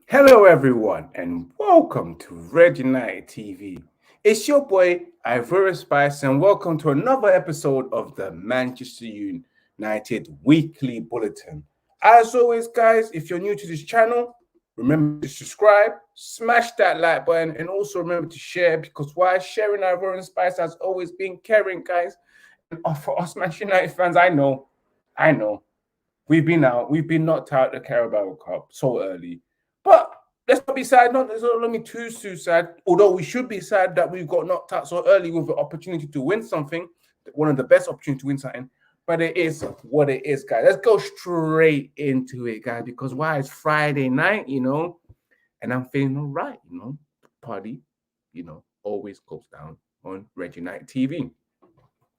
Hello, everyone, and welcome to Red United TV. It's your boy Ivora Spice, and welcome to another episode of the Manchester United Weekly Bulletin. As always, guys, if you're new to this channel, remember to subscribe, smash that like button, and also remember to share because why sharing Ivora Spice has always been caring, guys. And for us Manchester United fans, I know, we've been knocked out the Carabao Cup so early. But let's not be sad, let's not be too sad. Although we should be sad that we got knocked out so early with the opportunity to win something, one of the best opportunities to win something. But it is what it is, guys. Let's go straight into it, guys, because why it's Friday night, and I'm feeling all right, Party, always goes down on Red United TV.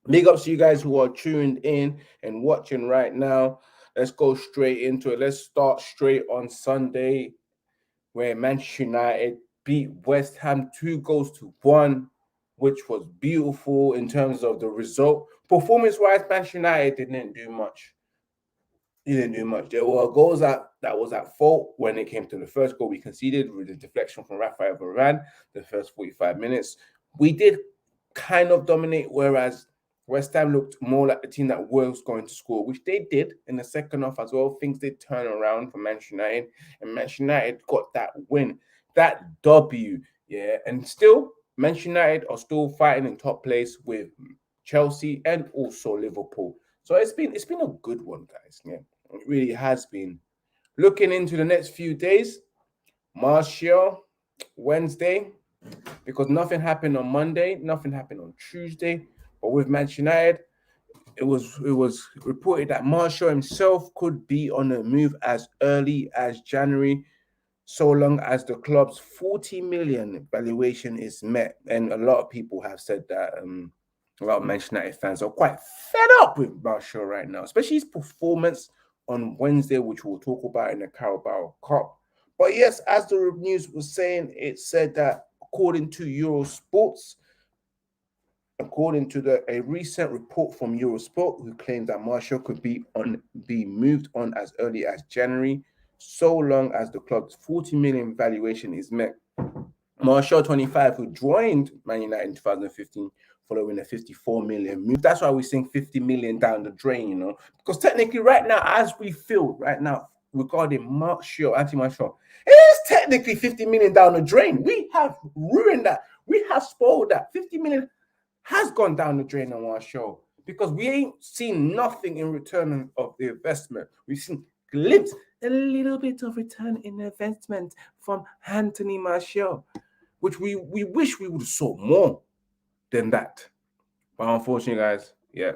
Big ups to you guys who are tuned in and watching right now. Let's go straight into it. Let's start straight on Sunday, where Manchester United beat West Ham 2-1, which was beautiful in terms of the result. Performance-wise, Manchester United didn't do much. He didn't do much. There were goals that was at fault when it came to the first goal we conceded with the deflection from Rafael Varane, the first 45 minutes. We did kind of dominate, whereas West Ham looked more like the team that was going to score, which they did in the second half as well. Things did turn around for Manchester United, and Manchester United got that win, that W, yeah. And still, Manchester United are still fighting in top place with Chelsea and also Liverpool. So it's been a good one, guys. Yeah, it really has been. Looking into the next few days, Martial, Wednesday, because nothing happened on Monday, nothing happened on Tuesday. But with Manchester United, it was reported that Martial himself could be on the move as early as January, so long as the club's 40 million valuation is met. And a lot of people have said that a lot of Manchester United fans are quite fed up with Martial right now, especially his performance on Wednesday, which we'll talk about in the Carabao Cup. But yes, as the news was saying, it said that according to Eurosports, according to a recent report from Eurosport, who claimed that Martial could be moved on as early as January, so long as the club's 40 million valuation is met. Martial, 25, who joined Man United in 2015 following a 54 million move. That's why we're seeing 50 million down the drain, because technically right now, as we feel right now regarding anti-Martial, it is technically 50 million down the drain. We have ruined that. We have spoiled that. 50 million has gone down the drain on our show because we ain't seen nothing in return of the investment. We've seen glimpse, a little bit of return in investment from Anthony Martial, which we wish we would have saw more than that. But unfortunately, guys, yeah,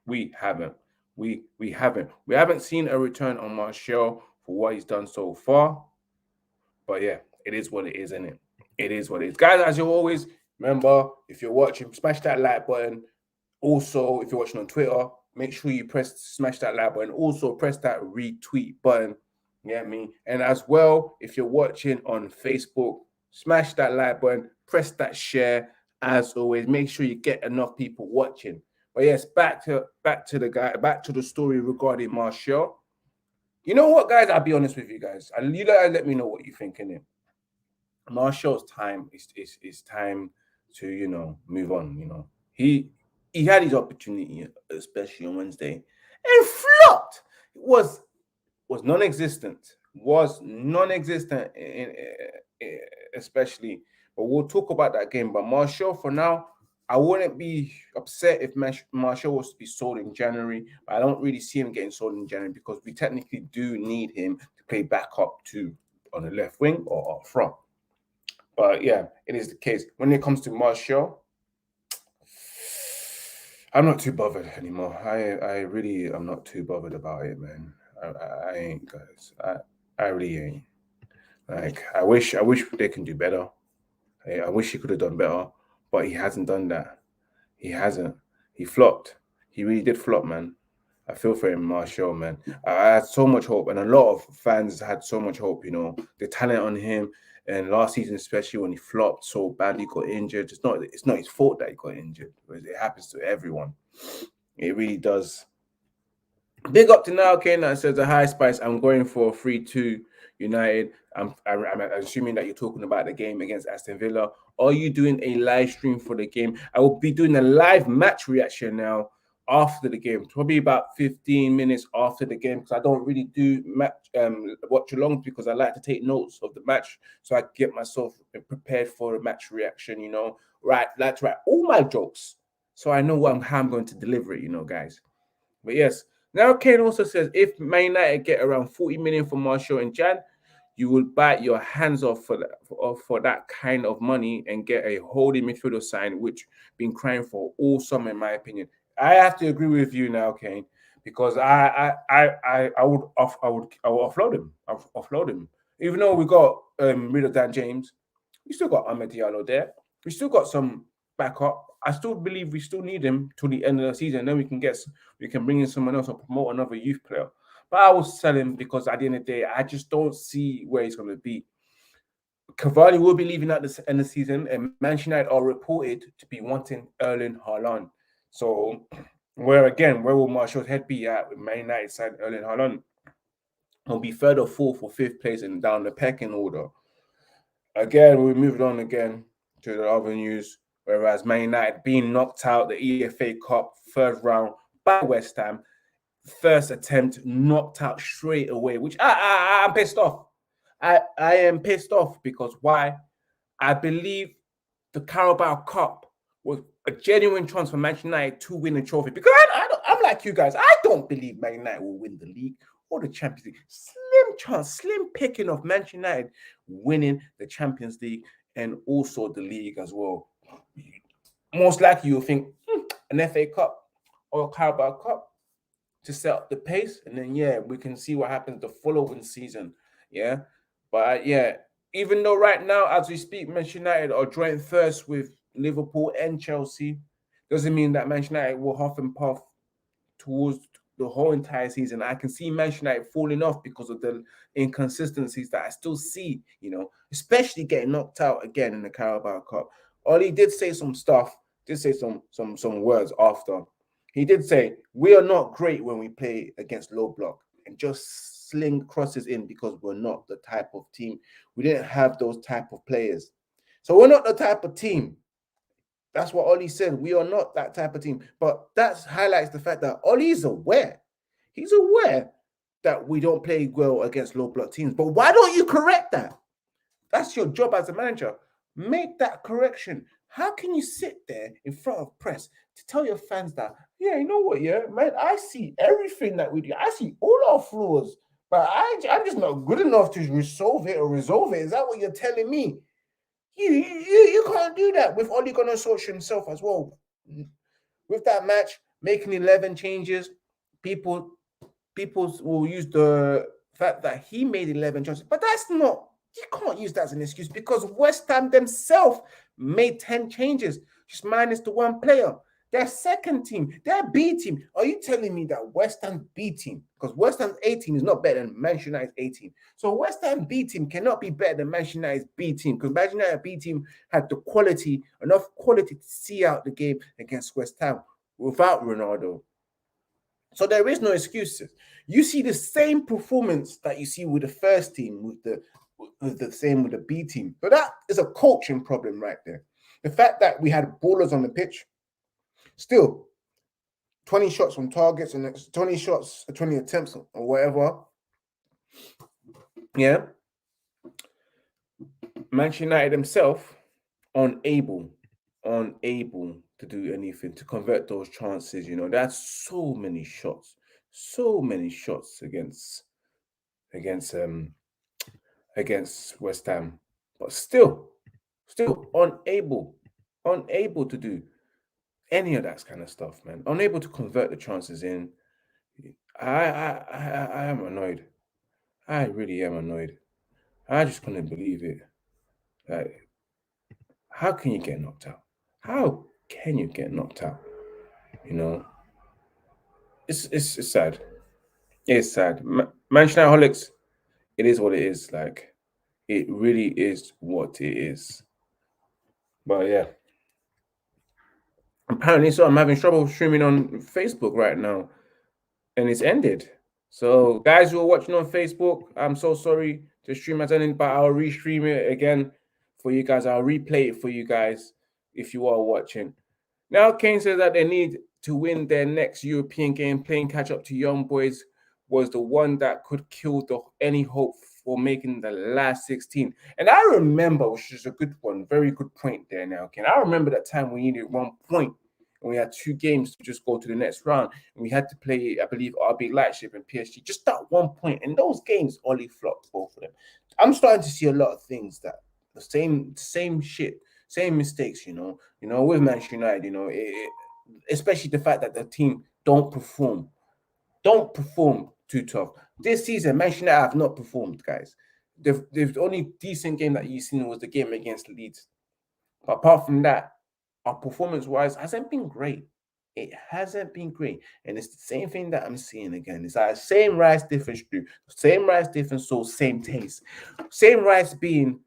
we haven't. We haven't. We haven't seen a return on Martial for what he's done so far. But yeah, it is what it is, isn't it? It is what it is. Guys, as you always, remember, if you're watching, smash that like button. Also, if you're watching on Twitter, make sure you smash that like button. Also, press that retweet button. You get me? And as well, if you're watching on Facebook, smash that like button, press that share. As always, make sure you get enough people watching. But yes, back to the story regarding Martial. You know what, guys? I'll be honest with you guys. You guys let me know what you think in it. Martial's time is time to move on. He had his opportunity, especially on Wednesday, and flopped. It was non-existent. Was non-existent, especially. But we'll talk about that game. But Martial, for now, I wouldn't be upset if Martial was to be sold in January. But I don't really see him getting sold in January because we technically do need him to play backup too on the left wing or up front. But yeah, it is the case. When it comes to Martial, I'm not too bothered anymore. I really am not too bothered about it, man. I ain't, guys. I really ain't. Like, I wish they can do better. I wish he could have done better, but he hasn't done that. He hasn't. He flopped. He really did flop, man. I feel for him, Martial, man. I had so much hope, and a lot of fans had so much hope. The talent on him, and last season, especially when he flopped so badly, got injured. It's not his fault that he got injured. It happens to everyone. It really does. Big up to now, Kane that says a high spice. I'm going for a 3-2. United. I'm assuming that you're talking about the game against Aston Villa. Are you doing a live stream for the game? I will be doing a live match reaction now after the game, probably about 15 minutes after the game, because I don't really do match watch along, because I like to take notes of the match so I get myself prepared for the match reaction. Right? That's right. All my jokes, so I know how I'm going to deliver it. Guys. But yes, now Kane also says if Man United get around 40 million for Martial and Jan, you will bite your hands off for that kind of money and get a holding midfielder sign, which been crying for all summer, in my opinion. I have to agree with you now, Kane, because I would offload him. Offload him. Even though we got rid of Dan James, we still got Ahmed Diallo there. We still got some backup. I still believe we still need him till the end of the season. Then we can bring in someone else or promote another youth player. But I will sell him because at the end of the day, I just don't see where he's going to be. Cavani will be leaving at the end of the season, and Manchester United are reported to be wanting Erling Haaland. So, where will Martial's head be at with Man United side Erling Haaland? He'll be third or fourth or fifth place and down the pecking order. Again, we moved on again to the other news. Whereas Man United being knocked out the EFA Cup third round by West Ham, first attempt knocked out straight away, which I'm pissed off. I am pissed off because why? I believe the Carabao Cup was a genuine chance for Manchester United to win a trophy. Because I'm like you guys, I don't believe Man United will win the league or the Champions League. Slim chance, slim picking of Manchester United winning the Champions League and also the league as well. Most likely you'll think an FA Cup or a Carabao Cup to set up the pace, and then we can see what happens the following season. But even though right now as we speak Manchester United are joint first with Liverpool and Chelsea, doesn't mean that Manchester United will huff and puff towards the whole entire season. I can see Manchester United falling off because of the inconsistencies that I still see, especially getting knocked out again in the Carabao Cup. Ole did say some stuff, did say some words after. He did say, we are not great when we play against low block and just sling crosses in because we're not the type of team. We didn't have those type of players. So we're not the type of team. That's what Ole said. We are not that type of team. But that highlights the fact that Ole is aware. He's aware that we don't play well against low block teams. But why don't you correct that? That's your job as a manager. Make that correction. How can you sit there in front of press to tell your fans that, you know what, man, I see everything that we do. I see all our flaws, but I'm just not good enough to resolve it. Is that what you're telling me? You can't do that with Ole Gunnar Solskjaer himself as well. With that match, making 11 changes, people will use the fact that he made 11 changes, but that's not. You can't use that as an excuse because West Ham themselves made 10 changes, just minus the one player. Their second team, their B team. Are you telling me that West Ham's B team, because West Ham's A team is not better than Manchester United's A team. So West Ham B team cannot be better than Manchester United's B team because Manchester United B team had the quality, enough quality to see out the game against West Ham without Ronaldo. So there is no excuses. You see the same performance that you see with the first team, with the same with the B team. But that is a coaching problem right there. The fact that we had ballers on the pitch, still 20 shots on targets and 20 shots, 20 attempts or whatever. Yeah. Manchester United themselves unable to do anything to convert those chances. That's so many shots against West Ham, but still unable to do any of that kind of stuff, man. Unable to convert the chances in. I am annoyed. I really am annoyed. I just couldn't believe it. Like, how can you get knocked out? How can you get knocked out? It's sad. It's sad. Manchester Holics, it is what it is. Like, it really is what it is. But yeah. Apparently, so I'm having trouble streaming on Facebook right now, and it's ended. So, guys who are watching on Facebook, I'm so sorry. to stream as anything, but I'll restream it again for you guys. I'll replay it for you guys if you are watching. Now, Kane says that they need to win their next European game. Playing catch up to young boys was the one that could kill any hope for making the last 16. And I remember, which is a good one, very good point there now, Ken. I remember that time we needed 1 point and we had 2 games to just go to the next round. And we had to play, I believe, RB Leipzig and PSG. Just that 1 point. And those games only flopped, both of them. I'm starting to see a lot of things that the same shit, same mistakes, with Manchester United, especially the fact that the team don't perform too tough. This season, Manchester United have not performed, guys. The only decent game that you've seen was the game against Leeds. But apart from that, our performance-wise hasn't been great. It hasn't been great. And it's the same thing that I'm seeing again. It's like same rice, different stew. Same rice, different sauce, same taste. Same rice being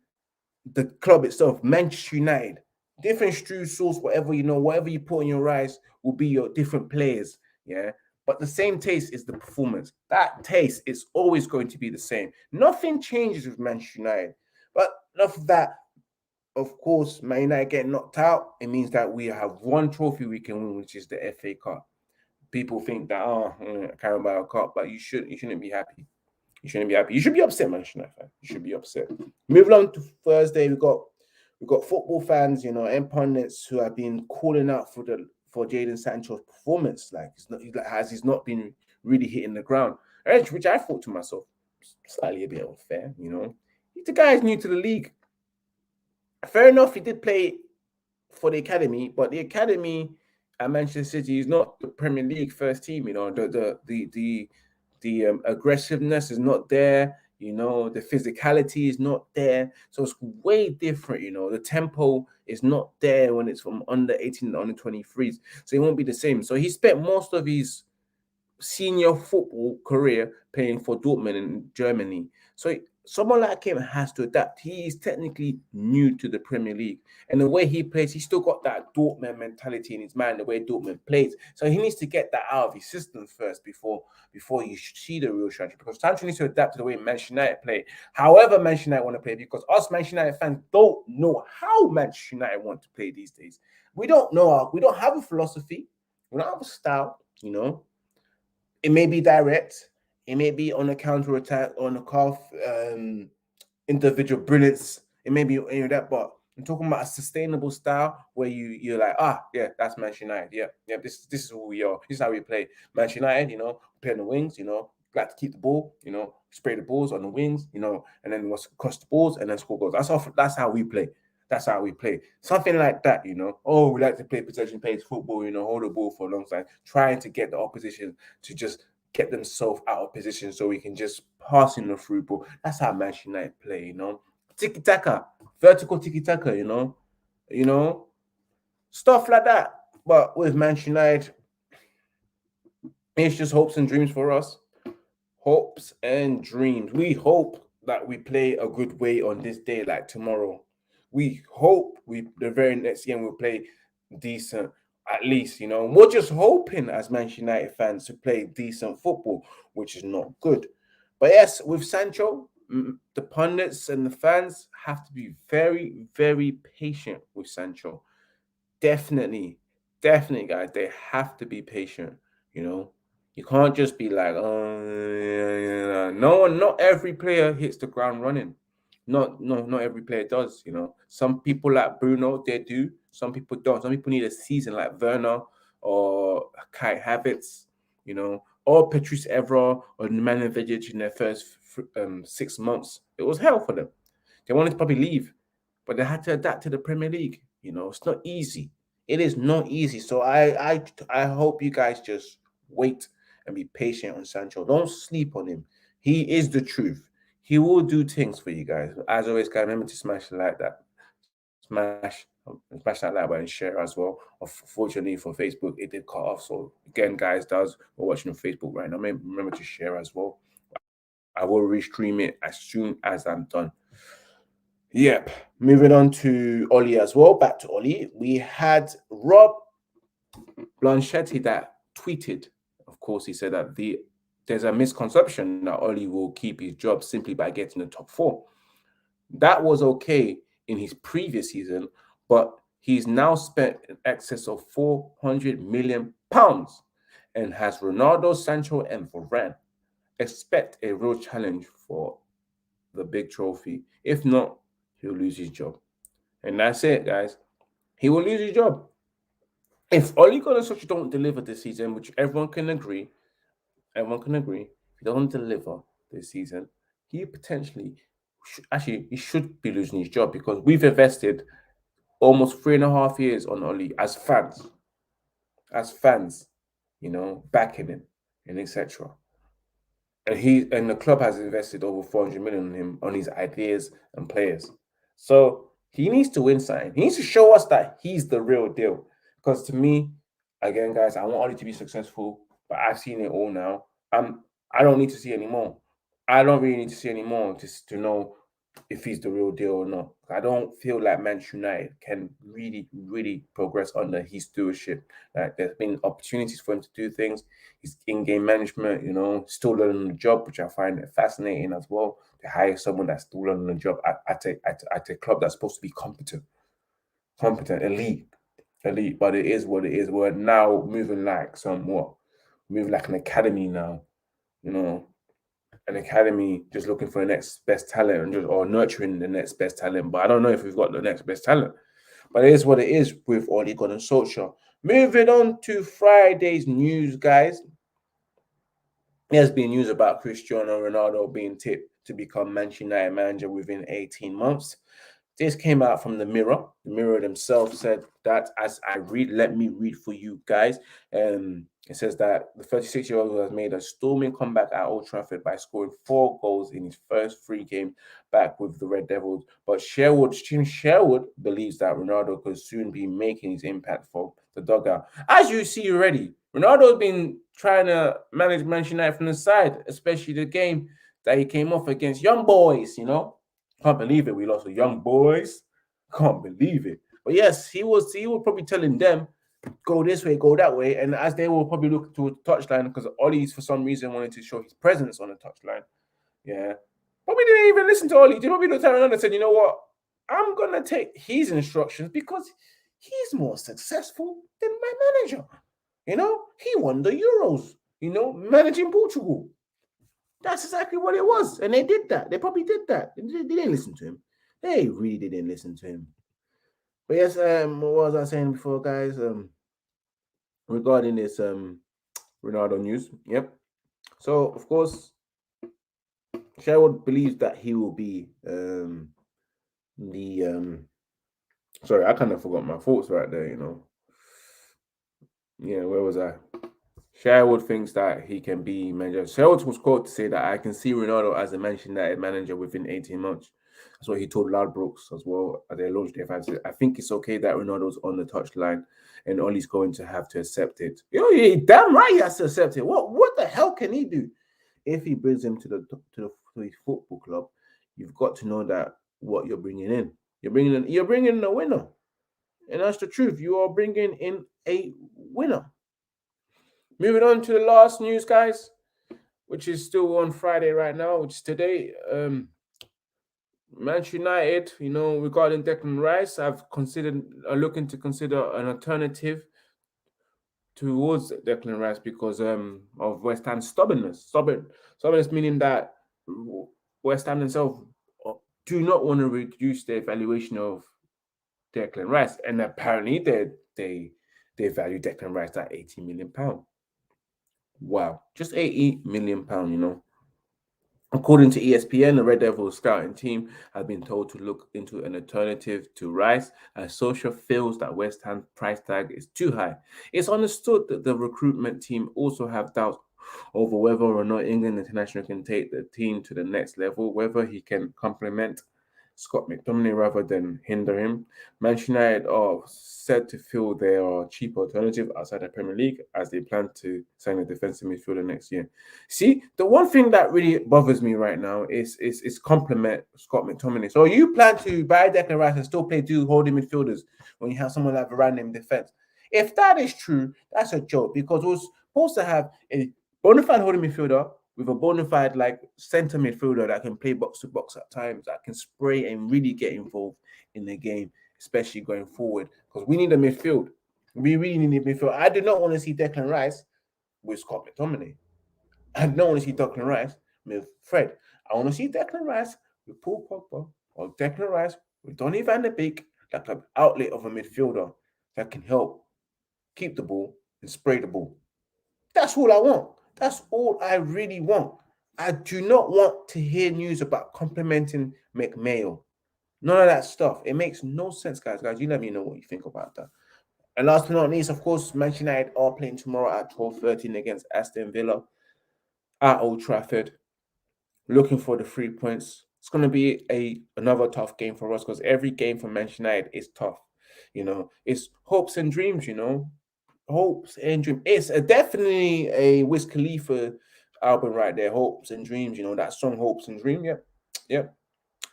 the club itself, Manchester United. Different stew, sauce, whatever you put in your rice will be your different players. Yeah. But the same taste is the performance. That taste is always going to be the same. Nothing changes with Manchester United. But enough of that. Of course, Man United getting knocked out, it means that we have one trophy we can win, which is the FA Cup. People think that, Carabao Cup, but you shouldn't be happy. You shouldn't be happy. You should be upset, Manchester United fan. You should be upset. Moving on to Thursday, we've got football fans, and pundits who have been calling out for Jadon Sancho's performance. Like he's not been really hitting the ground, which I thought to myself, slightly a bit unfair. The guy is new to the league. Fair enough, he did play for the academy, but the academy at Manchester City is not the Premier League first team. The aggressiveness is not there. The physicality is not there. So it's way different. The tempo is not there when it's from under 18 to under 23s. So it won't be the same. So he spent most of his senior football career playing for Dortmund in Germany. So someone like him has to adapt. He is technically new to the Premier League. And the way he plays, he's still got that Dortmund mentality in his mind, the way Dortmund plays. So he needs to get that out of his system first before you see the real Sancho. Because Sancho needs to adapt to the way Manchester United play. However Manchester United want to play, because us Manchester United fans don't know how Manchester United want to play these days. We don't know. We don't have a philosophy. We don't have a style, It may be direct. It may be on a counter attack, on a calf, individual brilliance. It may be any of that, but I'm talking about a sustainable style where you're like, yeah, that's Manchester United. Yeah, this is who we are. This is how we play. Manchester United, play on the wings, like to keep the ball, spray the balls on the wings, and then cross the balls and then score goals. That's how we play. That's how we play. Something like that, Oh, we like to play possession-based football, hold the ball for a long time, trying to get the opposition to just get themselves out of position so we can just pass in the through ball. That's how Manchester United play, Tiki-taka, vertical tiki-taka, stuff like that. But with Manchester United, it's just hopes and dreams for us. Hopes and dreams. We hope that we play a good way on this day, like tomorrow. We hope the very next game we'll play decent, at least, We're just hoping as Manchester United fans to play decent football, which is not good. But yes, with Sancho, the pundits and the fans have to be very, very patient with Sancho. Definitely, guys, they have to be patient, You can't just be like, not every player hits the ground running. Not every player does, Some people like Bruno, they do. Some people don't. Some people need a season like Werner or Kai Havertz, or Patrice Evra or Nemanja Vidic in their first 6 months. It was hell for them. They wanted to probably leave, but they had to adapt to the Premier League. It's not easy. It is not easy. So I hope you guys just wait and be patient on Sancho. Don't sleep on him. He is the truth. He will do things for you guys. As always, guys, remember to smash the like that. Smash that like button and share as well. Unfortunately for Facebook, it did cut off. So again, guys, we're watching on Facebook right now. Remember to share as well. I will restream it as soon as I'm done. Yep. Moving on to Ole as well. Back to Ole. We had Rob Blanchetti that tweeted. Of course, he said that the there's a misconception that Ole will keep his job simply by getting the top 4. That was okay in his previous season, but he's now spent in excess of £400 million and has Ronaldo, Sancho, and Varane. Expect a real challenge for the big trophy. If not, he'll lose his job. And that's it, guys. He will lose his job. If Ole Gunnar Solskjaer don't deliver this season, which everyone can agree, if he doesn't deliver this season, he potentially he should be losing his job, because we've invested almost 3.5 years on Ole as fans, backing him and etc. And the club has invested over 400 million on him, on his ideas and players. So he needs to win something. He needs to show us that he's the real deal. Because to me, again, guys, I want Ole to be successful, but I've seen it all now. I don't need to see any more. I don't really need to see any more to know if he's the real deal or not. I don't feel like Manchester United can really, really progress under his stewardship. Like, there's been opportunities for him to do things. His in-game management, still learning the job, which I find fascinating as well. To hire someone that's still learning the job at a club that's supposed to be competent, elite. But it is what it is. We're now moving like an academy now. An academy just looking for the next best talent or nurturing the next best talent. But I don't know if we've got the next best talent. But it is what it is with Ole Gunnar Solskjaer. Moving on to Friday's news, guys. There's been news about Cristiano Ronaldo being tipped to become Manchester United manager within 18 months. This came out from the Mirror. The Mirror themselves said that, as I read, let me read for you guys. It says that the 36-year-old has made a storming comeback at Old Trafford by scoring 4 goals in his first 3 games back with the Red Devils. But Tim Sherwood believes that Ronaldo could soon be making his impact for the dugout. As you see already, Ronaldo's been trying to manage Manchester United from the side, especially the game that he came off against Young Boys, Can't believe it. We lost to Young Boys. Can't believe it. But yes, he was probably telling them, go this way, go that way. And as they will probably look to a touchline, because Ole's for some reason wanted to show his presence on the touchline. Yeah. Probably didn't even listen to Ole. They probably looked at Ronaldo and said, you know what? I'm going to take his instructions because he's more successful than my manager. He won the Euros, managing Portugal. That's exactly what it was. And they did that. They probably did that. They didn't listen to him. They really didn't listen to him. But yes, what was I saying before, guys? Regarding this Ronaldo news. Yep. So, of course, Sherwood believes that he will be sorry, I kind of forgot my thoughts right there, Yeah, where was I? Sherwood thinks that he can be manager. Sherwood was quoted to say that I can see Ronaldo as a Manchester United manager within 18 months. That's what he told Ladbrokes as well as they launched their fans. I think it's okay that Ronaldo's on the touchline and Ole's going to have to accept it. Damn right he has to accept it. What the hell can he do? If he brings him to his football club, you've got to know that what you're bringing in. You're bringing in a winner. And that's the truth. You are bringing in a winner. Moving on to the last news, guys, which is still on Friday right now, which is today. Manchester United, regarding Declan Rice, I've looking to consider an alternative towards Declan Rice because of West Ham's stubbornness. Stubbornness meaning that West Ham themselves do not want to reduce their valuation of Declan Rice, and apparently they value Declan Rice at £80 million. Wow, just £80 million, According to ESPN, the Red Devils scouting team has been told to look into an alternative to Rice, as Solskjaer feels that West Ham's price tag is too high. It's understood that the recruitment team also have doubts over whether or not England international can take the team to the next level, whether he can complement Scott McTominay rather than hinder him. Manchester United are said to feel they are a cheap alternative outside the Premier League as they plan to sign a defensive midfielder next year. See, the one thing that really bothers me right now is complement Scott McTominay. So you plan to buy Declan Rice and still play 2 holding midfielders when you have someone like Varane in defense. If that is true, that's a joke, because we're supposed to have a bona fide holding midfielder with a bona fide like centre midfielder that can play box to box at times, that can spray and really get involved in the game, especially going forward. Because we need a midfield. We really need a midfield. I do not want to see Declan Rice with Scott McTominay. I don't want to see Declan Rice with Fred. I want to see Declan Rice with Paul Pogba or Declan Rice with Donny van de Beek, like an outlet of a midfielder that can help keep the ball and spray the ball. That's all I want. That's all I really want. I do not want to hear news about complimenting McMail. None of that stuff. It makes no sense, guys. Guys, you let me know what you think about that. And last but not least, of course, Manchester United are playing tomorrow at 12:13 against Aston Villa at Old Trafford. Looking for the 3 points. It's going to be another tough game for us because every game for Manchester United is tough. It's hopes and dreams, hopes and dreams. It's definitely a Wiz Khalifa album right there, hopes and dreams. That song, hopes and dreams. Yep.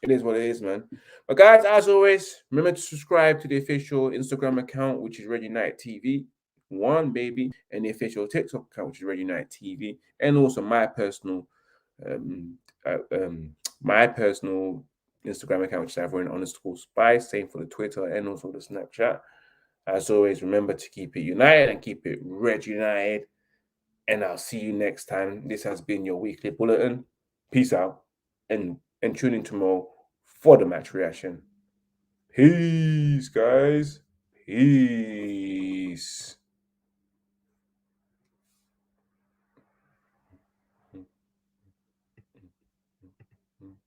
It is what it is, man. But guys, as always, remember to subscribe to the official Instagram account, which is Red United TV. One baby, and the official TikTok account, which is Red United TV, and also my personal Instagram account, which is Everyone_Spice. Same for the Twitter and also the Snapchat. As always, remember to keep it united and keep it Red United. And I'll see you next time. This has been your weekly bulletin. Peace out and tune in tomorrow for the match reaction. Peace, guys. Peace.